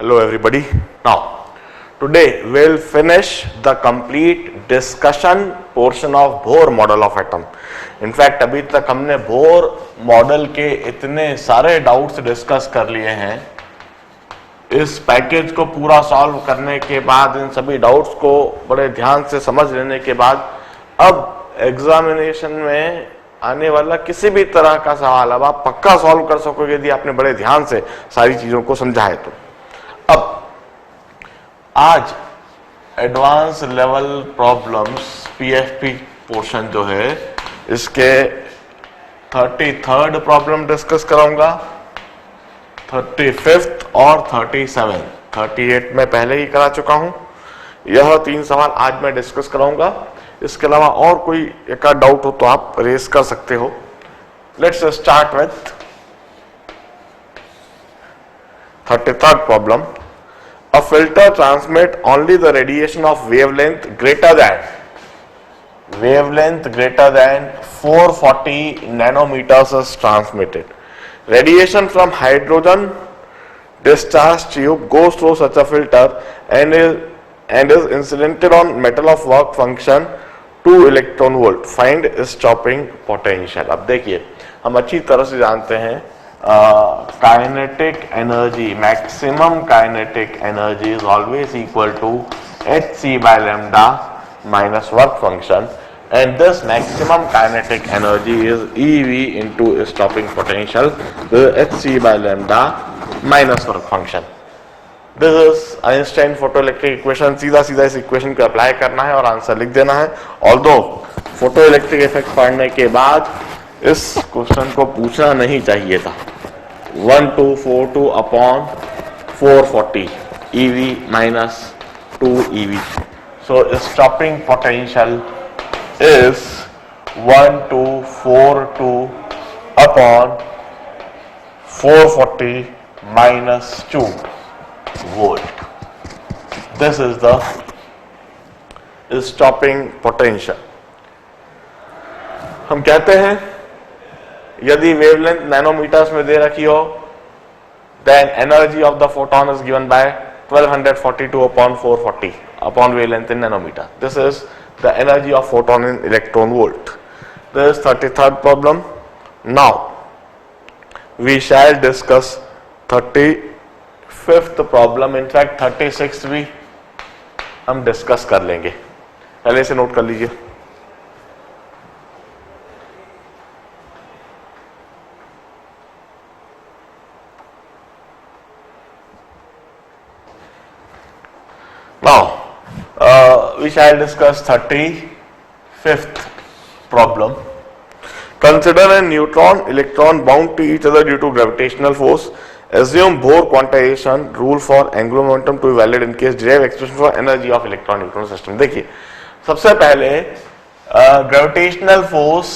Hello everybody. Now, today we'll finish the complete discussion portion of Bohr model of atom. In fact, अभी तक हमने Bohr model के इतने सारे doubts discuss कर लिए हैं. इस पैकेज को पूरा सॉल्व करने के बाद, इन सभी डाउट्स को बड़े ध्यान से समझ लेने के बाद, अब एग्जामिनेशन में आने वाला किसी भी तरह का सवाल अब आप पक्का सॉल्व कर सकोगे यदि आपने बड़े ध्यान से सारी चीजों को समझा है तो. अब आज advance level problems PFP portion जो है इसके 33rd प्रॉब्लम डिस्कस कराऊंगा, 35th और 37th. 38 में पहले ही करा चुका हूं. यह 3 सवाल आज मैं डिस्कस कराऊंगा. इसके अलावा और कोई एक डाउट हो तो आप रेस कर सकते हो. Let's start with 33rd problem. A filter transmit only the radiation of wavelength greater than 440 nanometers is transmitted. Radiation from hydrogen discharge tube goes through such a filter and is incidented on metal of work function 2 electron volt. Find stopping potential. अब देखिए, हम अच्छी तरह से जानते हैं kinetic energy, maximum kinetic energy is always equal to hc by lambda minus work function, and this maximum kinetic energy is ev into stopping potential, the hc by lambda minus work function. This is Einstein photoelectric equation. सीधा सीधा इस equation को apply करना है और answer लिख देना है. ऑल्दो फोटोइलेक्ट्रिक इफेक्ट पढ़ने के बाद इस क्वेश्चन को पूछना नहीं चाहिए था. 1242 upon 440 ev minus 2 ev. So stopping potential is 1242 upon 440 minus 2 volt. This is the stopping potential. हम कहते हैं यदि वेवलेंथ नैनोमीटर्स में दे रखी हो, then energy of the photon is given by 1242 upon 440 upon wavelength in nanometer. This is the energy of photon in electron volt. This is 33rd problem. Now we shall discuss 35th problem. In fact 36th भी हम discuss कर लेंगे. पहले से note कर लीजिए. Now, we shall discuss 35th problem. Consider a neutron, electron bound to each other due to gravitational force. Assume Bohr quantization rule for angular momentum to be valid in case derive expression for energy of electron neutron system. देखिए, सबसे पहले gravitational force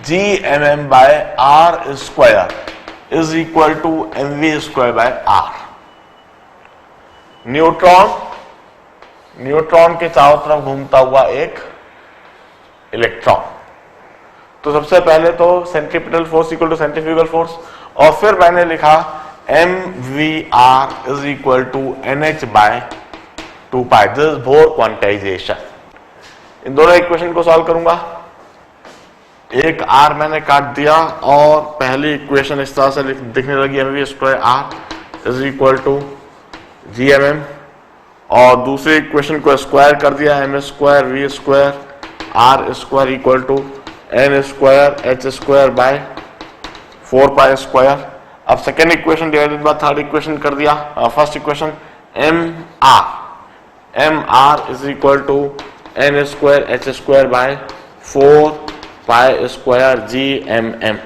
Gmm by r square is equal to mv square by r. Neutron के चारों तरफ घूमता हुआ एक electron. तो सबसे पहले तो centripetal force equal to centrifugal force, और फिर मैंने लिखा mvr is equal to nh by 2 pi. This is Bohr quantization. इन दोनों इक्वेशन को सॉल्व करूंगा. एक r मैंने काट दिया और पहली इक्वेशन इस तरह से दिखने लगी, mv square r is equal to gmm, और दूसरी इक्वेशन को स्क्वायर कर दिया, M square V square R square equal to N square H square by 4 pi square. अब second equation divided by third equation कर दिया. First equation M R is equal to N square H square by 4 pi square G M M.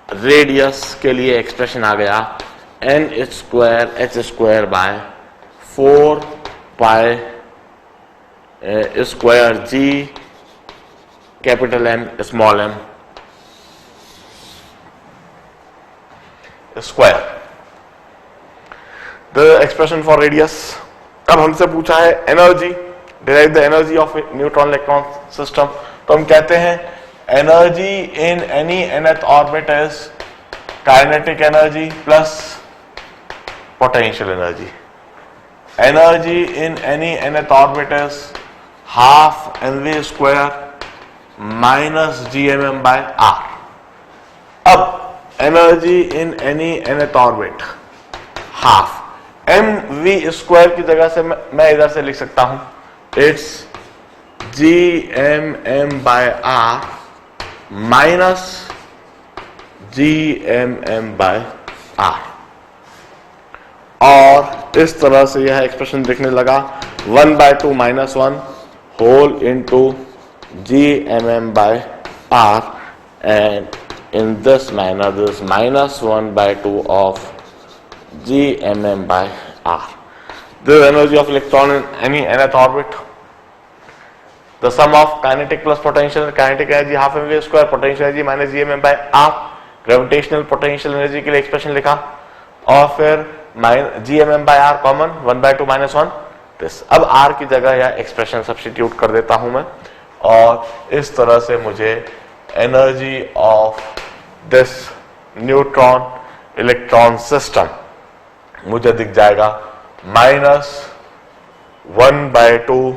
Radius के लिए expression आ गया N square H square by 4 pi square G capital M small m square. The expression for radius. अब हमसे पूछा है energy, derive the energy of neutron electron system. तो हम कहते हैं energy in any nth orbit is kinetic energy plus potential energy. Energy in any nth orbit is half mv square minus gmm by r. अब energy in any nth orbit half mv square की जगह से मैं इधर से लिख सकता हूं it's gmm by r minus gmm by r, और इस तरह से यह एक्सप्रेशन दिखने लगा 1/2 minus 1 whole into gmm by r, and in this manner this is minus 1/2 of gmm by r. This is energy of electron in any nth orbit. The sum of kinetic plus potential, kinetic energy half mv square, potential energy minus gmm by r, gravitational potential energy के लिए expression लिखा, और फिर gmm by r common 1/2 minus 1 this. अब r की जगह यह expression substitute कर देता हूं मैं, और इस तरह से मुझे energy of this neutron electron system मुझे दिख जाएगा minus 1/2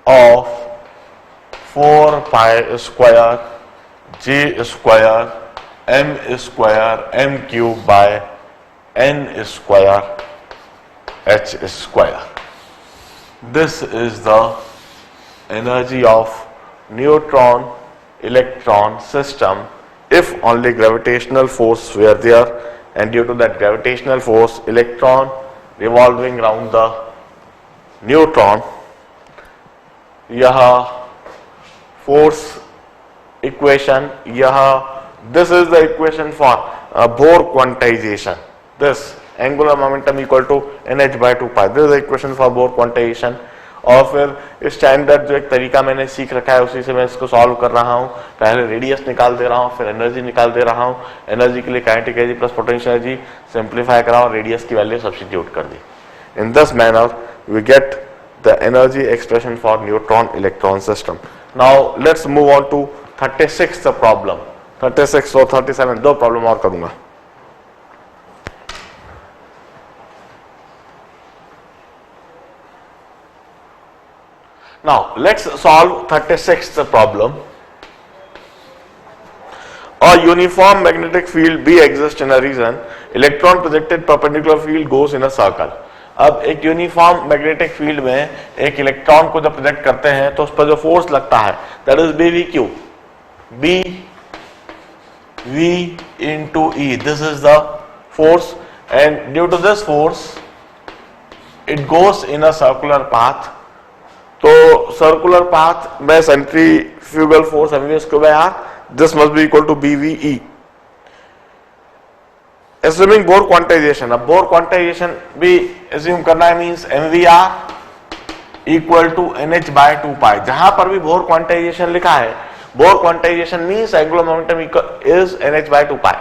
of 4 pi square G square M square m cube by n square H square. This is the energy of neutron electron system if only gravitational force were there, and due to that gravitational force electron revolving around the neutron, यह force equation, this is the equation for Bohr quantization. This angular momentum equal to nh by 2 pi. This is the equation for Bohr quantization. और फिर standard जो एक तरीका मैंने सीख रखा है उसी से मैं इसको सॉल्व कर रहा हूं. पहले रेडियस निकाल दे रहा हूं, फिर एनर्जी निकाल दे रहा हूं. एनर्जी के लिए kinetic energy plus potential energy simplify करा और रेडियस की वैल्यू सब्स्टिट्यूट कर दी. In this manner we get the energy expression for neutron electron system. Now let's move on to 36 problem. 36 और 37 दो प्रॉब्लम और करूंगा. Now let's solve 36th problem. A uniform magnetic field B exists in a region. Electron projected perpendicular field goes in a circle. अब एक uniform magnetic field में एक electron को जब प्रोजेक्ट करते हैं तो उस पर जो फोर्स लगता है that is BVQ. BV into E. This is the force, and due to this force it goes in a circular path. तो सर्कुलर पाथ में centrifugal force mv square by r, this must be equal to BVE. Assuming Bohr quantisation. अब Bohr quantisation भी assume करना है, means mvr equal to nh by 2 pi. जहां पर भी Bohr quantisation लिखा है, Bohr quantisation means angular momentum is nh by 2 pi.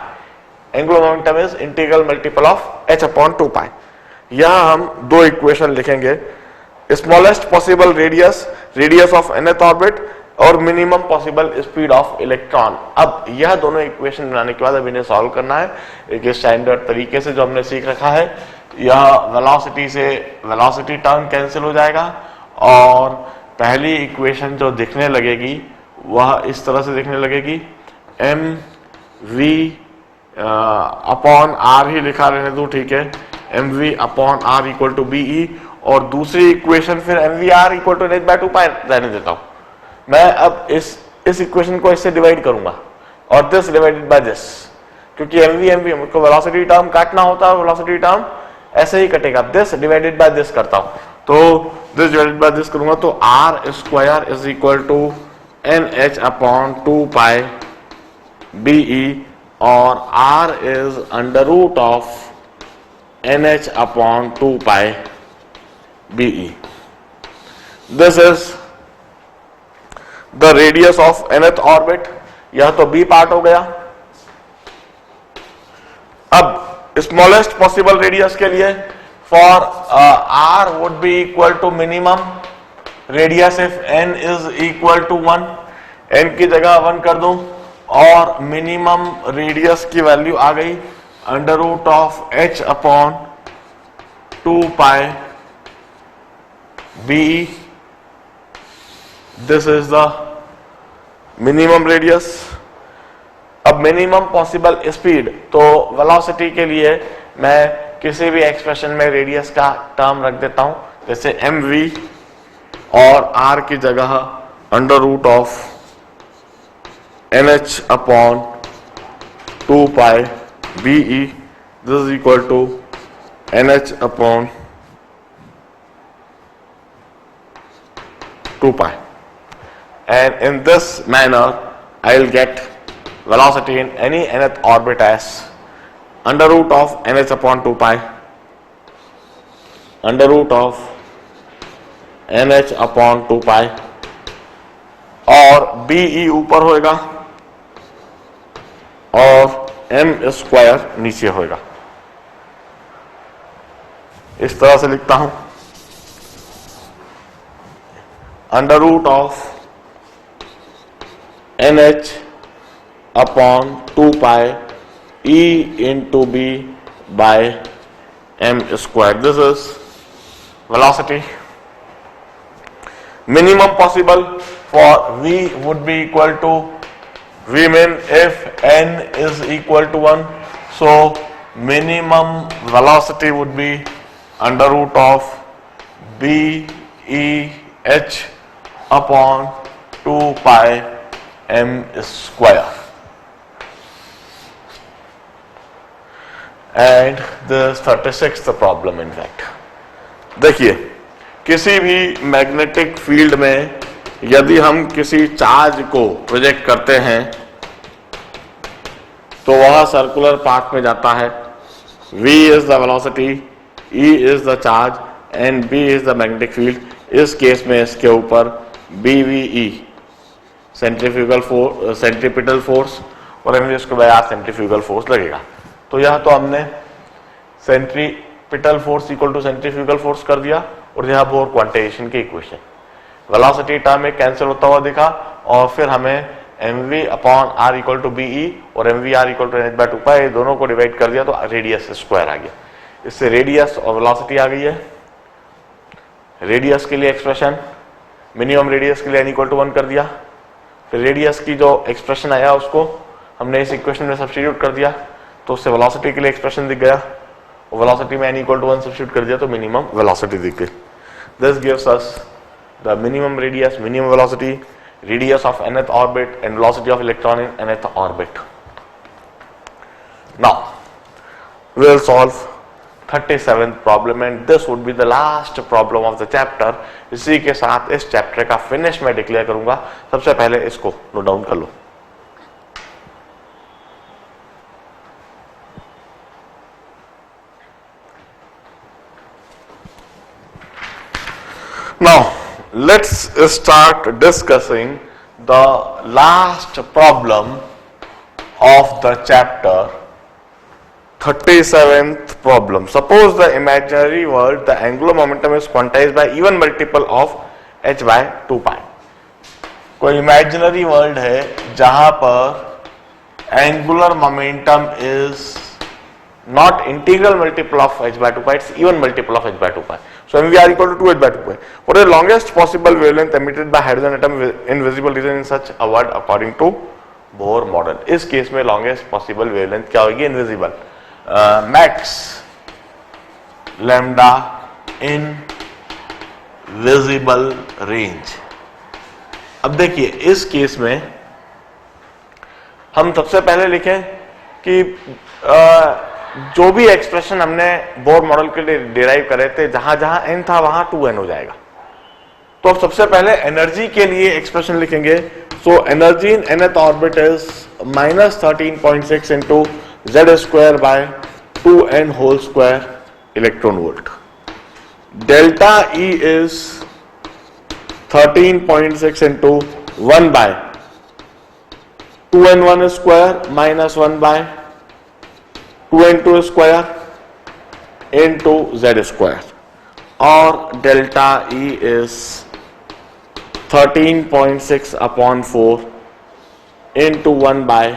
Angular momentum is integral multiple of h upon 2 pi. यहां हम दो इक्वेशन लिखेंगे, smallest possible radius of nth orbit और minimum possible speed of electron. अब यह दोनों इक्वेशन बनाने के बाद अब इन्हें सॉल्व करना है एक स्टैंडर्ड तरीके से जो हमने सीख रखा है. यह वेलोसिटी से वेलोसिटी टर्म कैंसिल हो जाएगा, और पहली इक्वेशन जो दिखने लगेगी वह इस तरह से दिखने लगेगी, mv अपॉन r ही लिखा रहने दो, ठीक है, mv upon r equal to BE, और दूसरी इक्वेशन फिर mvr equal to nh by 2 pi रहने देता हूं मैं. अब इस इक्वेशन को इससे डिवाइड करूंगा और दिस डिवाइडेड बाय दिस, क्योंकि mv मुझको वेलोसिटी टर्म काटना होता है, वेलोसिटी टर्म ऐसे ही कटेगा. दिस डिवाइडेड बाय दिस करता हूं, तो दिस डिवाइडेड बाय दिस करूंगा तो r square is equal to nh upon 2 pi BE, और r is under root of nh upon 2 pi BE. This is the radius of nth orbit. यह तो B part हो गया. अब smallest possible radius के लिए for r would be equal to minimum radius if n is equal to 1. n की जगह 1 कर दूं और मिनिमम रेडियस की वैल्यू आ गई under root of h upon 2 pi BE. This is the minimum radius. अब मिनिमम पॉसिबल स्पीड, तो वेलोसिटी के लिए मैं किसी भी एक्सप्रेशन में रेडियस का टर्म रख देता हूं, जैसे mv और r की जगह under root of nh upon 2 pi BE. This is equal to nh upon 2 pi. And in this manner I will get velocity in any nth orbit as under root of nh upon 2 pi under root of nh upon 2 pi और BE ऊपर होएगा और m square नीचे होएगा. इस तरह से लिखता हूं, under root of nh upon 2 pi E into B by m square. This is velocity. Minimum possible for V would be equal to Vmin if n is equal to 1. So minimum velocity would be under root of B E h upon 2 pi m square. And this 36th problem in fact. देखिए, किसी भी magnetic field में यदि हम किसी charge को project करते हैं तो वह सर्कुलर पाथ में जाता है. v is the velocity, e is the charge and b is the magnetic field. इस केस में इसके ऊपर BVE सेंट्रीपिटल फोर्स और mv square r centrifugal force लगेगा. तो यह तो हमने centripetal force equal to centrifugal force कर दिया और यह बोर क्वांटाइजेशन की इक्वेशन. वेलोसिटी टर्म में कैंसिल होता हुआ दिखा और फिर हमें mv upon r equal to BE और mv r equal to nh by 2 pi दोनों को डिवाइड कर दिया तो रेडियस स्क्वायर आ गया. इससे रेडियस और वेलोसिटी आ गई है. रेडियस के लिए एक्सप्रेशन मिनिमम रेडियस के लिए n इक्वल टू 1 कर दिया. फिर रेडियस की जो एक्सप्रेशन आया उसको हमने इस इक्वेशन में सब्स्टिट्यूट कर दिया तो उससे वेलोसिटी के लिए एक्सप्रेशन दिख गया और वेलोसिटी में n इक्वल टू 1 सब्स्टिट्यूट कर दिया तो मिनिमम वेलोसिटी दिख गई. This gives us the minimum radius, minimum velocity, radius of nth orbit and velocity of electron in nth orbit. Now we will solve 37th problem and this would be the last problem of the chapter. इसी के साथ इस chapter का finish मैं declare करूंगा. सबसे पहले इसको नोट डाउन कर लो. Now let's start discussing the last problem of the chapter, 37th problem. Suppose the imaginary world, the angular momentum is quantized by even multiple of h by 2 pi. कोई imaginary world है जहां पर angular momentum is not integral multiple of h by 2 pi, it's even multiple of h by 2 pi. So mv r equal to 2h by 2 pi. What is the longest possible wavelength emitted by hydrogen atom in visible region in such a world according to Bohr model? इस case में longest possible wavelength क्या होगी? Invisible. Max lambda in visible range. अब देखिए इस case में हम सबसे पहले लिखें कि जो भी एक्सप्रेशन हमने बोर मॉडल के लिए डिराइव करे थे जहां जहां n था वहां 2n हो जाएगा. तो अब सबसे पहले एनर्जी के लिए एक्सप्रेशन लिखेंगे. So energy in nth orbit is -13.6 into z square by 2n whole square electron volt. Delta E is 13.6 into 1 by 2n1 square minus 1 by 2n2 square into z square और delta E is 13.6 upon 4 into 1 by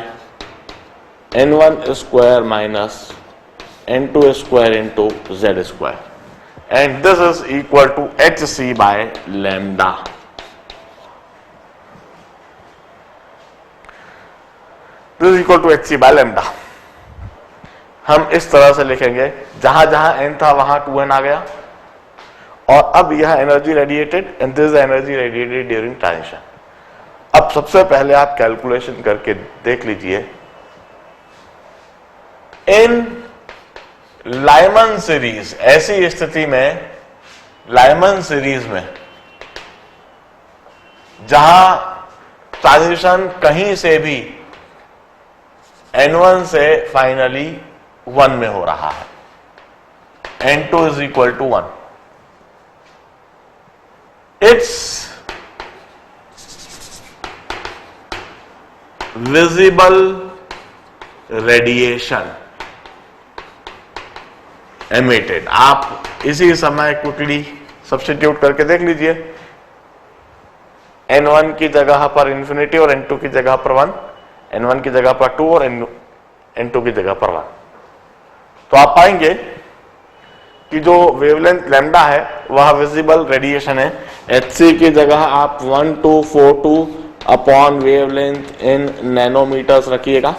n1 square minus n2 square into z square. and this is equal to hc by lambda. This is equal to hc by lambda. हम इस तरह से लिखेंगे, जहां जहां n था वहां 2n आ गया, और अब यह energy radiated and this is energy radiated during transition. अब सबसे पहले आप कैलकुलेशन करके देख लीजिए. इन लाइमन सीरीज, ऐसी स्थिति में लाइमन सीरीज में जहां ट्रांजिशन कहीं से भी n1 से फाइनली 1 में हो रहा है, n2 is equal to 1. It's visible radiation emitted. आप इसी समय क्विकली सब्स्टिट्यूट करके देख लीजिए. n1 की जगह पर इंफिनिटी और n2 की जगह पर 1, n1 की जगह पर 2 और n2 की जगह पर 1. तो आप पाएंगे कि जो वेवलेंथ लैम्डा है वह विजिबल रेडिएशन है. hc की जगह आप 1242 अपॉन वेवलेंथ इन नैनोमीटर्स रखिएगा.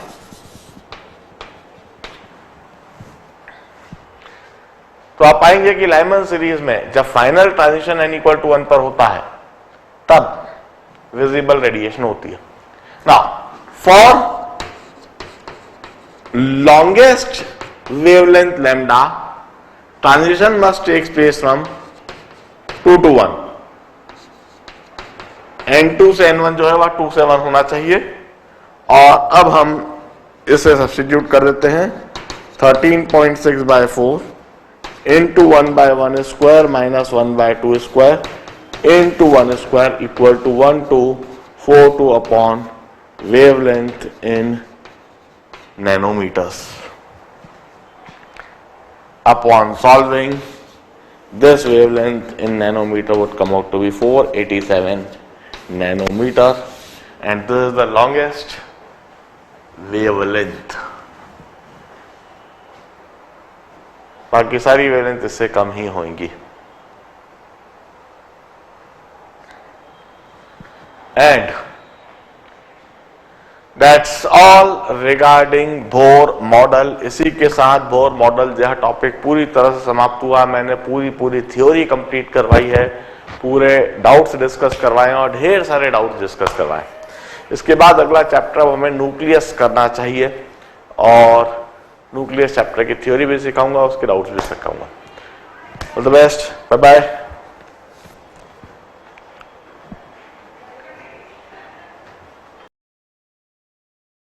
तो आप पाएंगे कि लाइमन सीरीज में जब final transition n equal to 1 पर होता है तब विजिबल रेडिएशन होती है. Now for longest wavelength lambda, transition must take place from 2 to 1. n2 से n1 जो है वह 2 से 1 होना चाहिए. और अब हम इसे सब्स्टिट्यूट कर देते हैं. 13.6 by 4 into 1 by 1 square minus 1 by 2 square into 1 square equal to 1242 upon wavelength in nanometers. Upon solving, this wavelength in nanometer would come out to be 487 nanometer, and this is the longest wavelength. बाकी सारी wavelength इससे कम ही होंगी. And that's all regarding Bohr model. इसी के साथ Bohr model यह topic पूरी तरह से समाप्त हुआ. मैंने पूरी थ्योरी कंप्लीट करवाई है, पूरे डाउट्स डिस्कस करवाए और ढेर सारे डाउट्स डिस्कस करवाए. इसके बाद अगला चैप्टर हमें न्यूक्लियस करना चाहिए और न्यूक्लियस चैप्टर की थ्योरी भी सिखाऊंगा, उसके डाउट्स भी सिखाऊंगा. All the best, bye bye.